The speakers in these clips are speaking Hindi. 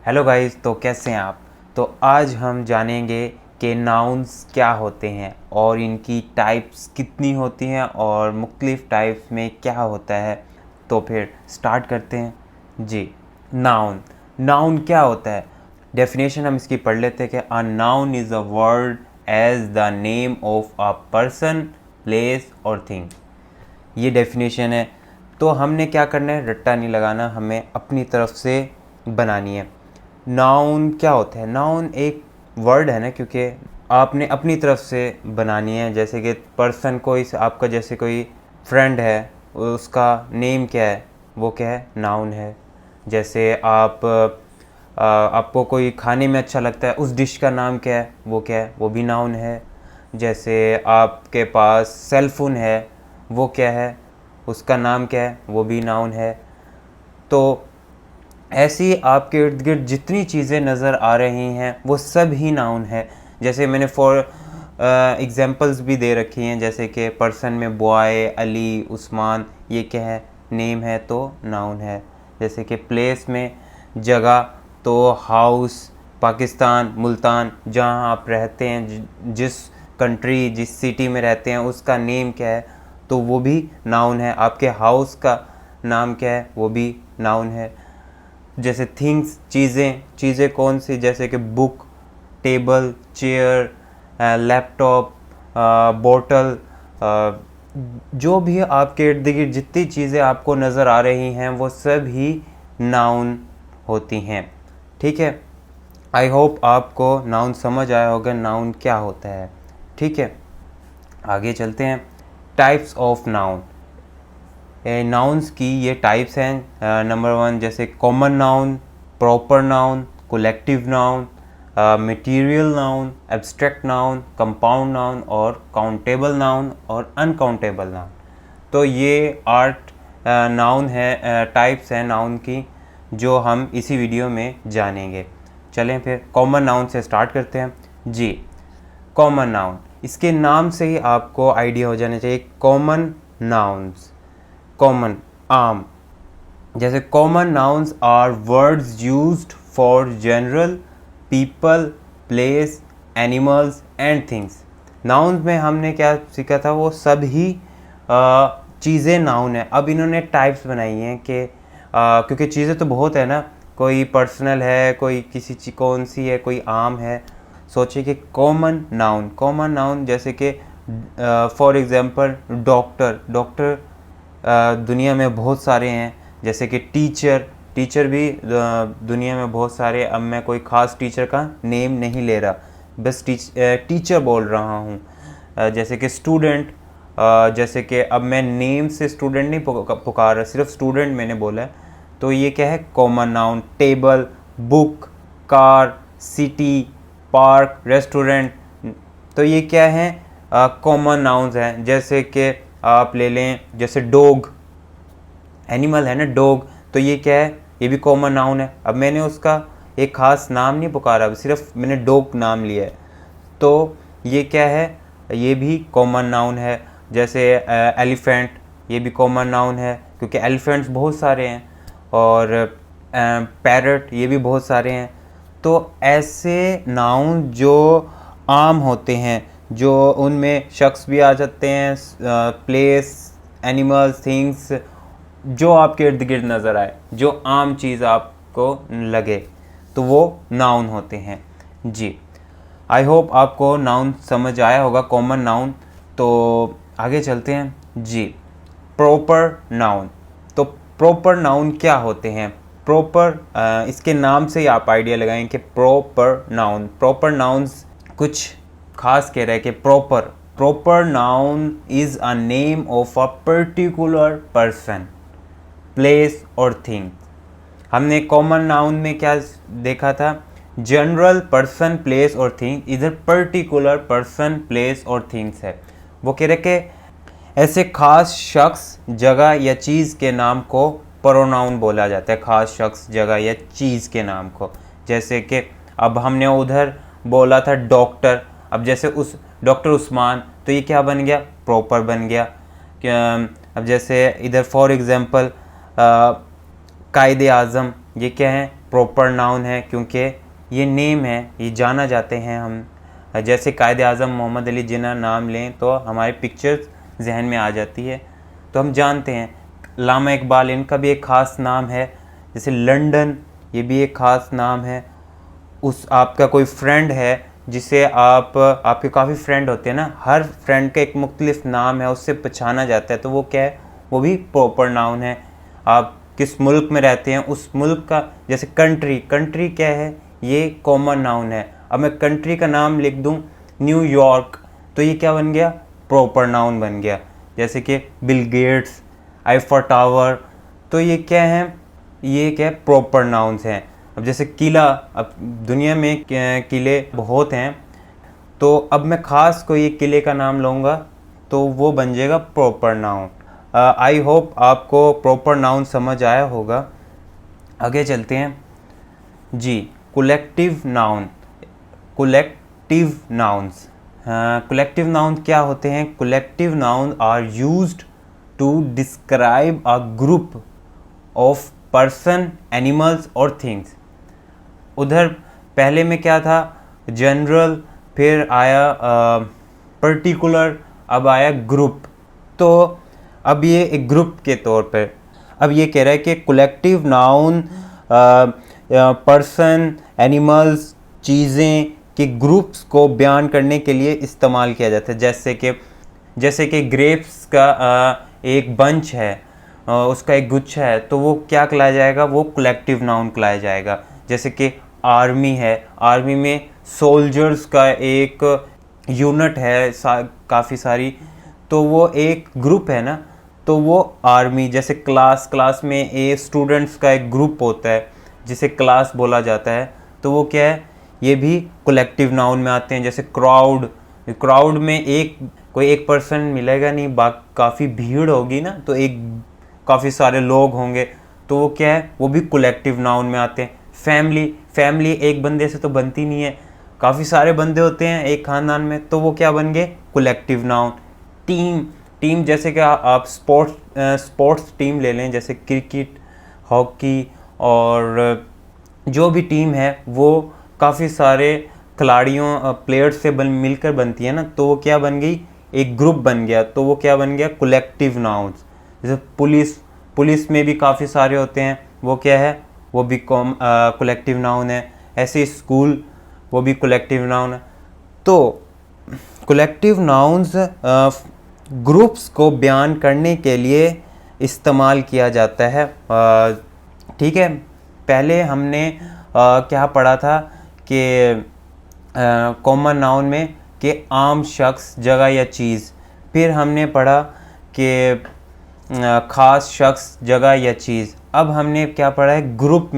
हेलो गाइस, तो कैसे हैं आप। तो आज हम जानेंगे कि नाउन्स क्या होते हैं और इनकी टाइप्स कितनी होती हैं और मुख्तलिफ़ टाइप्स में क्या होता है। तो फिर स्टार्ट करते हैं जी। नाउन नाउन क्या होता है। डेफिनेशन हम इसकी पढ़ लेते हैं कि a noun is a word as the name of a person, place और थिंग। ये डेफिनेशन है। तो हमने क्या करना है, रट्टा नहीं लगाना, हमें अपनी तरफ से बनानी है। नाउन क्या होता है। नाउन एक वर्ड है ना, क्योंकि आपने अपनी तरफ से बनानी है। जैसे कि पर्सन कोई आपका जैसे कोई फ्रेंड है, उसका नेम क्या है, वो क्या है, नाउन है। जैसे आपको कोई खाने में अच्छा लगता है, उस डिश का नाम क्या है, वो क्या है, वो भी नाउन है। जैसे आपके पास सेल फोन है, वो क्या है, उसका नाम क्या है, वो भी नाउन है। तो ऐसी आपके इर्द गिर्द जितनी चीज़ें नज़र आ रही हैं वो सब ही नाउन है। जैसे मैंने फॉर एग्जांपल्स भी दे रखी हैं, जैसे कि पर्सन में बॉय, अली, उस्मान, ये क्या है, नेम है तो नाउन है। जैसे कि प्लेस में जगह, तो हाउस, पाकिस्तान, मुल्तान, जहाँ आप रहते हैं, जिस कंट्री, जिस सिटी में रहते हैं, उसका नेम क्या है, तो वो भी नाउन है। आपके हाउस का नाम क्या है, वो भी नाउन है। जैसे थिंग्स, चीज़ें कौन सी, जैसे कि बुक, टेबल, चेयर, लैपटॉप, बोतल, जो भी आपके इर्द गिर्द जितनी चीज़ें आपको नज़र आ रही हैं वो सब ही नाउन होती हैं। ठीक है। आई होप आपको नाउन समझ आया होगा, नाउन क्या होता है। ठीक है, आगे चलते हैं। Types of noun. नाउन्स की ये टाइप्स हैं। नंबर 1, जैसे common noun, proper noun, collective noun, material noun, abstract noun, compound noun और काउंटेबल नाउन और अनकाउंटेबल नाउन। तो ये 8 नाउन है, टाइप्स हैं नाउन की, जो हम इसी वीडियो में जानेंगे। चलें फिर कॉमन नाउन से स्टार्ट करते हैं जी। कॉमन नाउन, इसके नाम से ही आपको आइडिया हो जाना चाहिए। कॉमन नाउन्स, कॉमन, आम। जैसे common nouns are words used for general people, places, animals and things. Nouns में हमने क्या सीखा था, वो सब ही चीज़ें नाउन है। अब इन्होंने टाइप्स बनाई हैं कि क्योंकि चीज़ें तो बहुत है ना, कोई पर्सनल है, कोई किसी कौन सी है, कोई आम है। सोचिए कि कॉमन नाउन जैसे कि फॉर एग्जांपल डॉक्टर दुनिया में बहुत सारे हैं। जैसे कि टीचर भी दुनिया में बहुत सारे। अब मैं कोई ख़ास टीचर का नेम नहीं ले रहा, बस टीचर बोल रहा हूँ। जैसे कि स्टूडेंट, जैसे कि अब मैं नेम से स्टूडेंट नहीं पुकार रहा, सिर्फ स्टूडेंट मैंने बोला है, तो ये क्या है, common noun. Table, book, car, city, park, restaurant, तो ये क्या है, कॉमन नाउन्स हैं। जैसे कि आप ले लें, जैसे डॉग, एनिमल है ना डॉग, तो ये क्या है, ये भी कॉमन नाउन है। अब मैंने उसका एक ख़ास नाम नहीं पुकारा, सिर्फ मैंने डॉग नाम लिया है, तो ये क्या है, ये भी कॉमन नाउन है। जैसे एलिफेंट, ये भी कॉमन नाउन है क्योंकि एलिफेंट्स बहुत सारे हैं। और पैरट, ये भी बहुत सारे हैं। तो ऐसे नाउन जो आम होते हैं, जो उनमें शख्स भी आ जाते हैं, प्लेस, एनिमल्स, थिंग्स, जो आपके इर्द गिर्द नज़र आए, जो आम चीज़ आपको लगे, तो वो नाउन होते हैं जी। आई होप आपको नाउन समझ आया होगा, कॉमन नाउन। तो आगे चलते हैं जी। Proper noun. तो प्रॉपर नाउन क्या होते हैं। प्रॉपर, इसके नाम से ही आप आइडिया लगाएं कि प्रॉपर नाउन्स कुछ खास कह रहे हैं कि proper noun is a name of a particular person, place और थिंग। हमने कॉमन नाउन में क्या देखा था, जनरल, पर्सन, प्लेस और थिंग। इधर पर्टिकुलर पर्सन, प्लेस और थिंग्स है। वो कह रहे कि ऐसे खास शख्स, जगह या चीज़ के नाम को प्रोनाउन बोला जाता है। खास शख्स, जगह या चीज़ के नाम को। जैसे कि अब हमने उधर बोला था डॉक्टर, अब जैसे उस डॉक्टर उस्मान, तो ये क्या बन गया, प्रॉपर बन गया। अब जैसे इधर फॉर एग्ज़ाम्पल कायदे आज़म, ये क्या है, प्रॉपर नाउन है क्योंकि ये नेम है, ये जाना जाते हैं हम। जैसे कायद आज़म मोहम्मद अली जिन्ना नाम लें तो हमारी पिक्चर्स जहन में आ जाती है, तो हम जानते हैं। अल्लामा इकबाल, इनका भी एक ख़ास नाम है। जैसे लंदन, ये भी एक ख़ास नाम है। उस आपका कोई फ्रेंड है जिसे आपके काफ़ी फ्रेंड होते हैं ना, हर फ्रेंड का एक मुख्तलिफ नाम है, उससे पहचाना जाता है, तो वो क्या है, वो भी प्रॉपर नाउन है। आप किस मुल्क में रहते हैं, उस मुल्क का, जैसे कंट्री, कंट्री क्या है, ये कॉमन नाउन है। अब मैं कंट्री का नाम लिख दूं न्यूयॉर्क, तो ये क्या बन गया, प्रॉपर नाउन बन गया। जैसे कि बिल गेट्स, आईफर टावर, तो ये क्या है, ये क्या है, प्रॉपर नाउन्स हैं। अब जैसे किला, अब दुनिया में किले बहुत हैं, तो अब मैं ख़ास कोई एक किले का नाम लूँगा तो वो बन जाएगा प्रॉपर नाउन। आई होप आपको प्रॉपर नाउन समझ आया होगा। आगे चलते हैं जी। Collective noun, collective nouns, collective noun क्या होते हैं? Collective noun are used to describe a group of person, animals और थिंग्स। उधर पहले में क्या था, जनरल, फिर आया पर्टिकुलर, अब आया ग्रुप। तो अब ये एक ग्रुप के तौर पर, अब ये कह रहा है कि कलेक्टिव नाउन पर्सन, एनिमल्स, चीज़ें के ग्रुप्स को बयान करने के लिए इस्तेमाल किया जाता है। जैसे कि ग्रेप्स का एक बंच है, उसका एक गुच्छा है, तो वो क्या कहलाया जाएगा, वो कलेक्टिव नाउन कहलाया जाएगा। जैसे कि आर्मी है, आर्मी में सोल्जर्स का एक यूनिट है काफ़ी सारी, तो वो एक ग्रुप है ना, तो वो आर्मी। जैसे क्लास में स्टूडेंट्स का एक ग्रुप होता है जिसे क्लास बोला जाता है, तो वो क्या है, ये भी कलेक्टिव नाउन में आते हैं। जैसे क्राउड में कोई एक पर्सन मिलेगा नहीं, काफ़ी भीड़ होगी ना, तो काफ़ी सारे लोग होंगे, तो वो क्या है, वो भी कलेक्टिव नाउन में आते हैं। फैमिली एक बंदे से तो बनती नहीं है, काफ़ी सारे बंदे होते हैं एक खानदान में, तो वो क्या बन गए, कलेक्टिव नाउन। टीम जैसे कि आप स्पोर्ट्स टीम ले लें, जैसे क्रिकेट, हॉकी, और जो भी टीम है वो काफ़ी सारे खिलाड़ियों, प्लेयर्स से मिलकर बनती है ना, तो वो क्या बन गई, एक ग्रुप बन गया, तो वो क्या बन गया, कलेक्टिव नाउन्स। जैसे पुलिस में भी काफ़ी सारे होते हैं, वो क्या है, वो भी कलेक्टिव नाउन है। ऐसे स्कूल, वो भी कलेक्टिव नाउन है। तो कलेक्टिव नाउन्स ग्रुप्स को बयान करने के लिए इस्तेमाल किया जाता है। ठीक है, पहले हमने क्या पढ़ा था कि कॉमन नाउन में कि आम शख्स, जगह या चीज़। फिर हमने पढ़ा कि ख़ास शख्स, जगह या चीज़। अब हमने क्या पढ़ा है, ग्रुप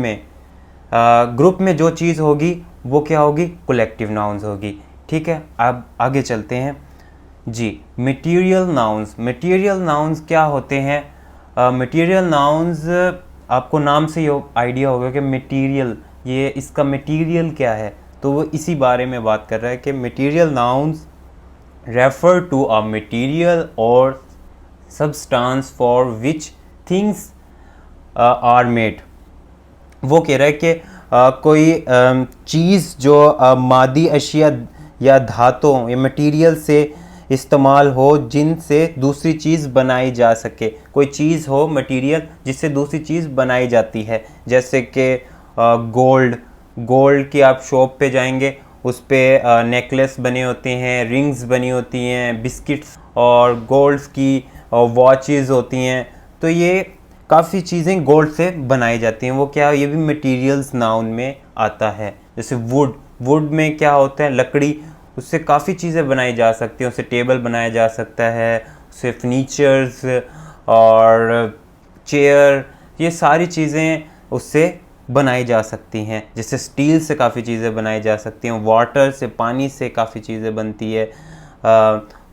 में जो चीज़ होगी वो क्या होगी, कलेक्टिव नाउन्स होगी। ठीक है, अब आगे चलते हैं जी। मटेरियल नाउन्स क्या होते हैं? मटेरियल नाउन्स, आपको नाम से ही आइडिया होगा कि मटेरियल, ये इसका मटेरियल क्या है, तो वो इसी बारे में बात कर रहा है कि material nouns refer to a material और substance for which things are made. वो कह रहा है कि कोई चीज़ जो मादी अशिया या धातुओं या मटेरियल से इस्तेमाल हो जिनसे दूसरी चीज़ बनाई जा सके। कोई चीज़ हो, मटेरियल, जिससे दूसरी चीज़ बनाई जाती है। जैसे कि गोल्ड की आप शॉप पे जाएंगे, उस पर नेकलेस बने होते हैं, रिंग्स बनी होती हैं, बिस्किट्स और गोल्ड्स की वॉचेस होती हैं, तो ये काफ़ी चीज़ें गोल्ड से बनाई जाती हैं। वो क्या, ये भी मटेरियल्स नाउन में आता है। जैसे वुड में क्या होता है, लकड़ी, उससे काफ़ी चीज़ें बनाई जा सकती हैं। उससे टेबल बनाया जा सकता है, उससे फर्नीचर्स और चेयर, ये सारी चीज़ें उससे बनाई जा सकती हैं। जैसे स्टील से काफ़ी चीज़ें बनाई जा सकती हैं, वाटर से, पानी से काफ़ी चीज़ें बनती है,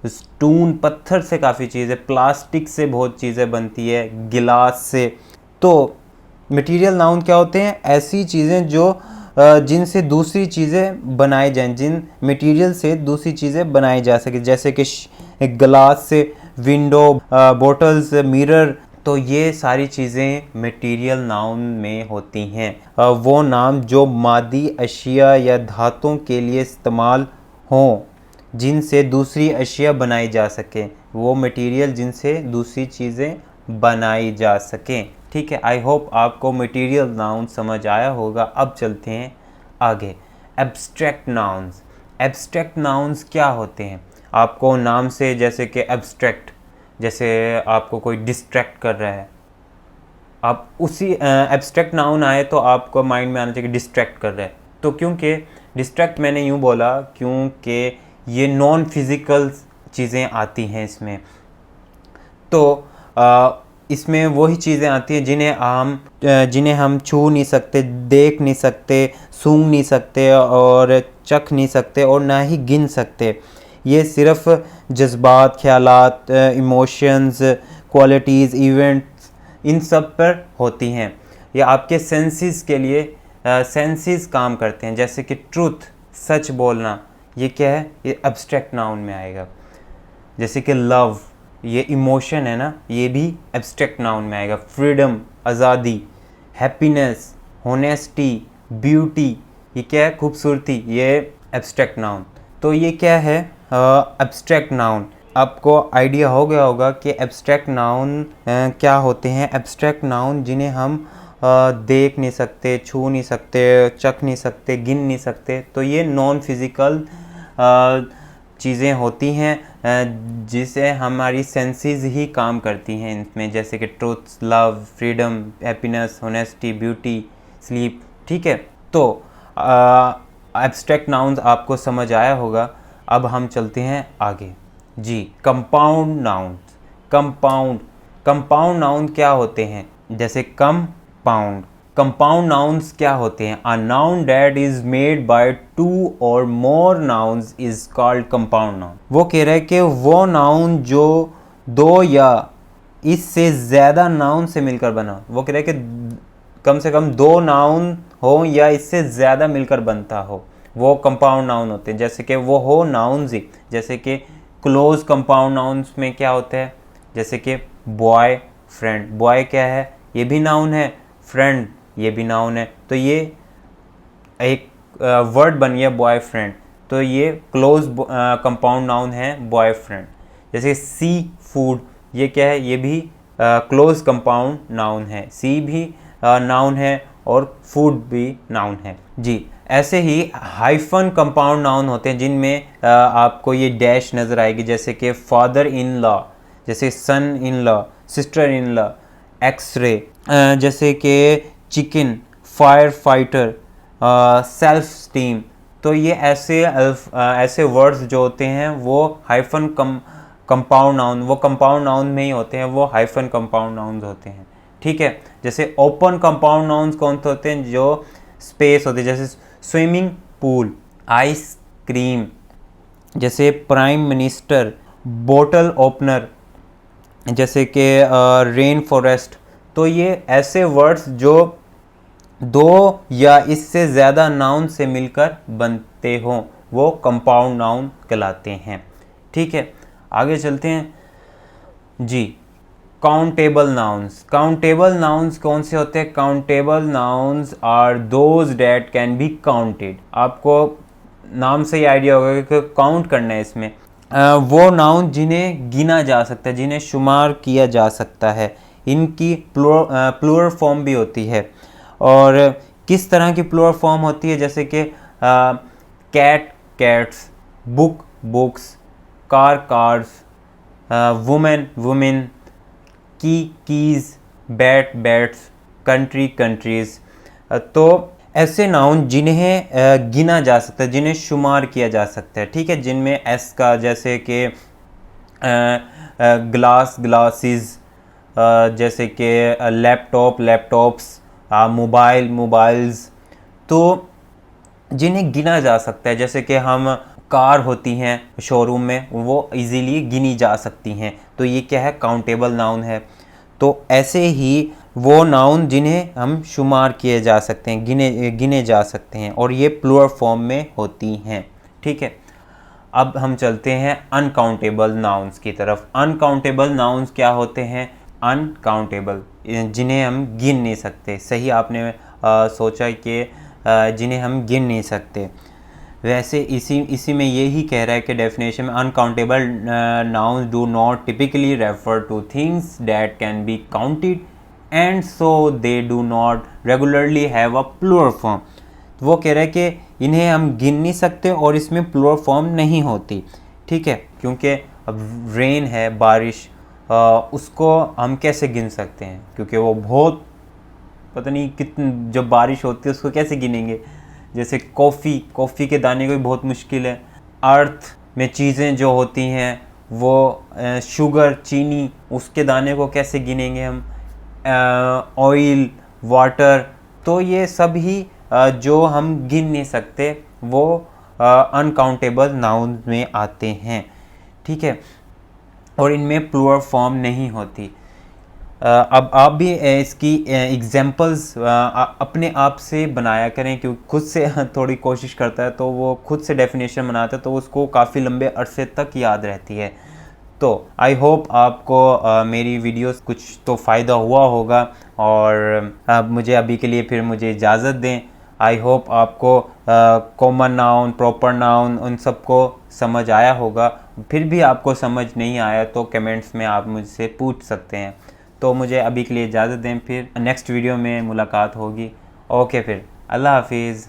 स्टोन, पत्थर से काफ़ी चीज़ें, प्लास्टिक से बहुत चीज़ें बनती है, गिलास से। तो मटेरियल नाउन क्या होते हैं, ऐसी चीज़ें जो जिनसे दूसरी चीज़ें बनाई जाएं, जिन मटेरियल से दूसरी चीज़ें बनाई जा सके। जैसे कि गिलास से विंडो, बोटल्स, मिरर, तो ये सारी चीज़ें मटेरियल नाउन में होती हैं। वो नाम जो मादी अशिया या धातुओं के लिए इस्तेमाल हों जिनसे दूसरी अशिया बनाई जा सके, वो मटेरियल जिनसे दूसरी चीज़ें बनाई जा सकें। ठीक है, आई होप आपको मटेरियल नाउन समझ आया होगा। अब चलते हैं आगे। Abstract nouns. एब्स्ट्रैक्ट नाउन्स क्या होते हैं? आपको नाम से, जैसे कि एब्स्ट्रैक्ट, जैसे आपको कोई डिस्ट्रैक्ट कर रहा है, आप उसी एब्स्ट्रैक्ट नाउन आए तो आपको माइंड में आना चाहिए कि डिस्ट्रैक्ट कर रहा है। तो क्योंकि डिस्ट्रैक्ट मैंने यूँ बोला क्योंकि ये नॉन फिज़िकल चीज़ें आती हैं इसमें। तो इसमें वही चीज़ें आती हैं जिन्हें हम छू नहीं सकते, देख नहीं सकते, सूंघ नहीं सकते और चख नहीं सकते और ना ही गिन सकते। ये सिर्फ जज्बात, ख्यालात, इमोशंस, क्वालिटीज़, इवेंट्स, इन सब पर होती हैं। ये आपके सेंसेस के लिए सेंसेस काम करते हैं। जैसे कि ट्रूथ, सच बोलना, ये क्या है? ये एब्स्ट्रैक्ट नाउन में आएगा। जैसे कि लव, ये इमोशन है ना, ये भी एब्स्ट्रैक्ट नाउन में आएगा। फ्रीडम, आज़ादी, हैप्पीनेस, होनेस्टी, ब्यूटी, ये क्या है? खूबसूरती, ये एब्स्ट्रैक्ट नाउन। तो ये क्या है? Abstract noun. आपको आइडिया हो गया होगा कि एब्स्ट्रैक्ट नाउन क्या होते हैं। एब्स्ट्रैक्ट नाउन जिन्हें हम देख नहीं सकते, छू नहीं सकते, चख नहीं सकते, गिन नहीं सकते, तो ये नॉन फिज़िकल चीज़ें होती हैं जिसे हमारी सेंसेस ही काम करती हैं इनमें। जैसे कि truth, love, freedom, happiness, honesty, beauty, sleep. ठीक है, तो एब्स्ट्रैक्ट नाउन्स आपको समझ आया होगा। अब हम चलते हैं आगे। जी, कंपाउंड नाउन्स। कंपाउंड नाउन क्या होते हैं? जैसे कंपाउंड। कंपाउंड नाउन्स क्या होते हैं? A noun that is made by two और more nouns is called compound noun. वो कह रहा है कि वो नाउन जो दो या इससे ज़्यादा नाउन से मिलकर बना। वो कह रहा है कि कम से कम दो नाउन हो या इससे ज़्यादा मिलकर बनता हो, वो कंपाउंड नाउन होते हैं। जैसे कि वो हो नाउन्स ही, जैसे कि क्लोज कंपाउंड नाउन्स में क्या होता है? जैसे कि बॉय फ्रेंड। बॉय क्या है? ये भी नाउन है, फ्रेंड ये भी नाउन है, तो ये एक वर्ड बन गया बॉय फ्रेंड। तो ये क्लोज कंपाउंड नाउन है बॉय फ्रेंड। जैसे सी फूड, ये क्या है? ये भी क्लोज कंपाउंड नाउन है। सी भी नाउन है और फूड भी नाउन है। जी, ऐसे ही हाइफन कंपाउंड नाउन होते हैं जिनमें आपको ये डैश नज़र आएगी। जैसे कि फादर इन लॉ, जैसे son in law, sister in law, x ray, जैसे कि chicken, fire fighter, self esteem. तो ये ऐसे वर्ड्स जो होते हैं वो हाइफन कंपाउंड नाउन, वो कंपाउंड नाउन में ही होते हैं, वो हाइफन कंपाउंड नाउन्स होते हैं। ठीक है, जैसे ओपन कंपाउंड नाउन्स कौन से होते हैं? जो स्पेस होती है, जैसे स्विमिंग पूल, आइस क्रीम, जैसे प्राइम मिनिस्टर, बोतल ओपनर, जैसे कि रेन फॉरेस्ट। तो ये ऐसे वर्ड्स जो दो या इससे ज़्यादा नाउन से मिलकर बनते हों, वो कंपाउंड नाउन कहलाते हैं। ठीक है, आगे चलते हैं। जी, काउंटेबल नाउन्स। काउंटेबल नाउन्स कौन से होते हैं? Countable nouns are those that can be counted. आपको नाम से ही आइडिया होगा कि काउंट करना है इसमें। वो नाउन जिन्हें गिना जा सकता है, जिन्हें शुमार किया जा सकता है। इनकी प्लूरल फॉर्म भी होती है। और किस तरह की प्लूरल फॉर्म होती है? जैसे कि cat cats, book books, car cars, women women, key keys, bat bats, country countries. तो ऐसे नाउन जिन्हें गिना जा सकता है, जिन्हें शुमार किया जा सकता है। ठीक है, जिनमें एस का, जैसे कि ग्लास ग्लासेस, जैसे कि लैपटॉप लैपटॉप्स, मोबाइल मोबाइल्स। तो जिन्हें गिना जा सकता है, जैसे कि हम कार होती हैं शोरूम में, वो इजीली गिनी जा सकती हैं, तो ये क्या है? काउंटेबल नाउन है। तो ऐसे ही वो नाउन जिन्हें हम शुमार किए जा सकते हैं, गिने जा सकते हैं, और ये प्लूरल फॉर्म में होती हैं। ठीक है, अब हम चलते हैं अनकाउंटेबल नाउन्स की तरफ। अनकाउंटेबल नाउन्स क्या होते हैं? अनकाउंटेबल, जिन्हें हम गिन नहीं सकते। सही आपने सोचा कि जिन्हें हम गिन नहीं सकते। वैसे इसी में यही कह रहा है कि डेफिनेशन में uncountable nouns do not typically refer to things that can be counted and so they do not regularly have a plural form. वो कह रहा है कि इन्हें हम गिन नहीं सकते और इसमें प्लूरल फॉर्म नहीं होती। ठीक है, क्योंकि अब रेन है, बारिश, उसको हम कैसे गिन सकते हैं, क्योंकि वो बहुत पता नहीं कितनी जब बारिश होती है उसको कैसे गिनेंगे। जैसे कॉफ़ी के दाने को भी बहुत मुश्किल है। अर्थ में चीज़ें जो होती हैं वो शुगर, चीनी, उसके दाने को कैसे गिनेंगे हम। ऑयल, वाटर, तो ये सब ही जो हम गिन नहीं सकते वो अनकाउंटेबल नाउन में आते हैं। ठीक है, और इनमें प्लूरल फॉर्म नहीं होती। अब आप भी इसकी एग्जांपल्स अपने आप से बनाया करें, क्योंकि खुद से थोड़ी कोशिश करता है तो वो खुद से डेफिनेशन बनाता है तो उसको काफ़ी लंबे अरसे तक याद रहती है। तो आई होप आपको मेरी वीडियोस कुछ तो फ़ायदा हुआ होगा, और मुझे अभी के लिए फिर मुझे इजाज़त दें। आई होप आपको कॉमन नाउन, प्रॉपर नाउन, उन सबको समझ आया होगा। फिर भी आपको समझ नहीं आया तो कमेंट्स में आप मुझसे पूछ सकते हैं। तो मुझे अभी के लिए इजाज़त दें, फिर नेक्स्ट वीडियो में मुलाकात होगी। ओके, फिर अल्लाह हाफिज़।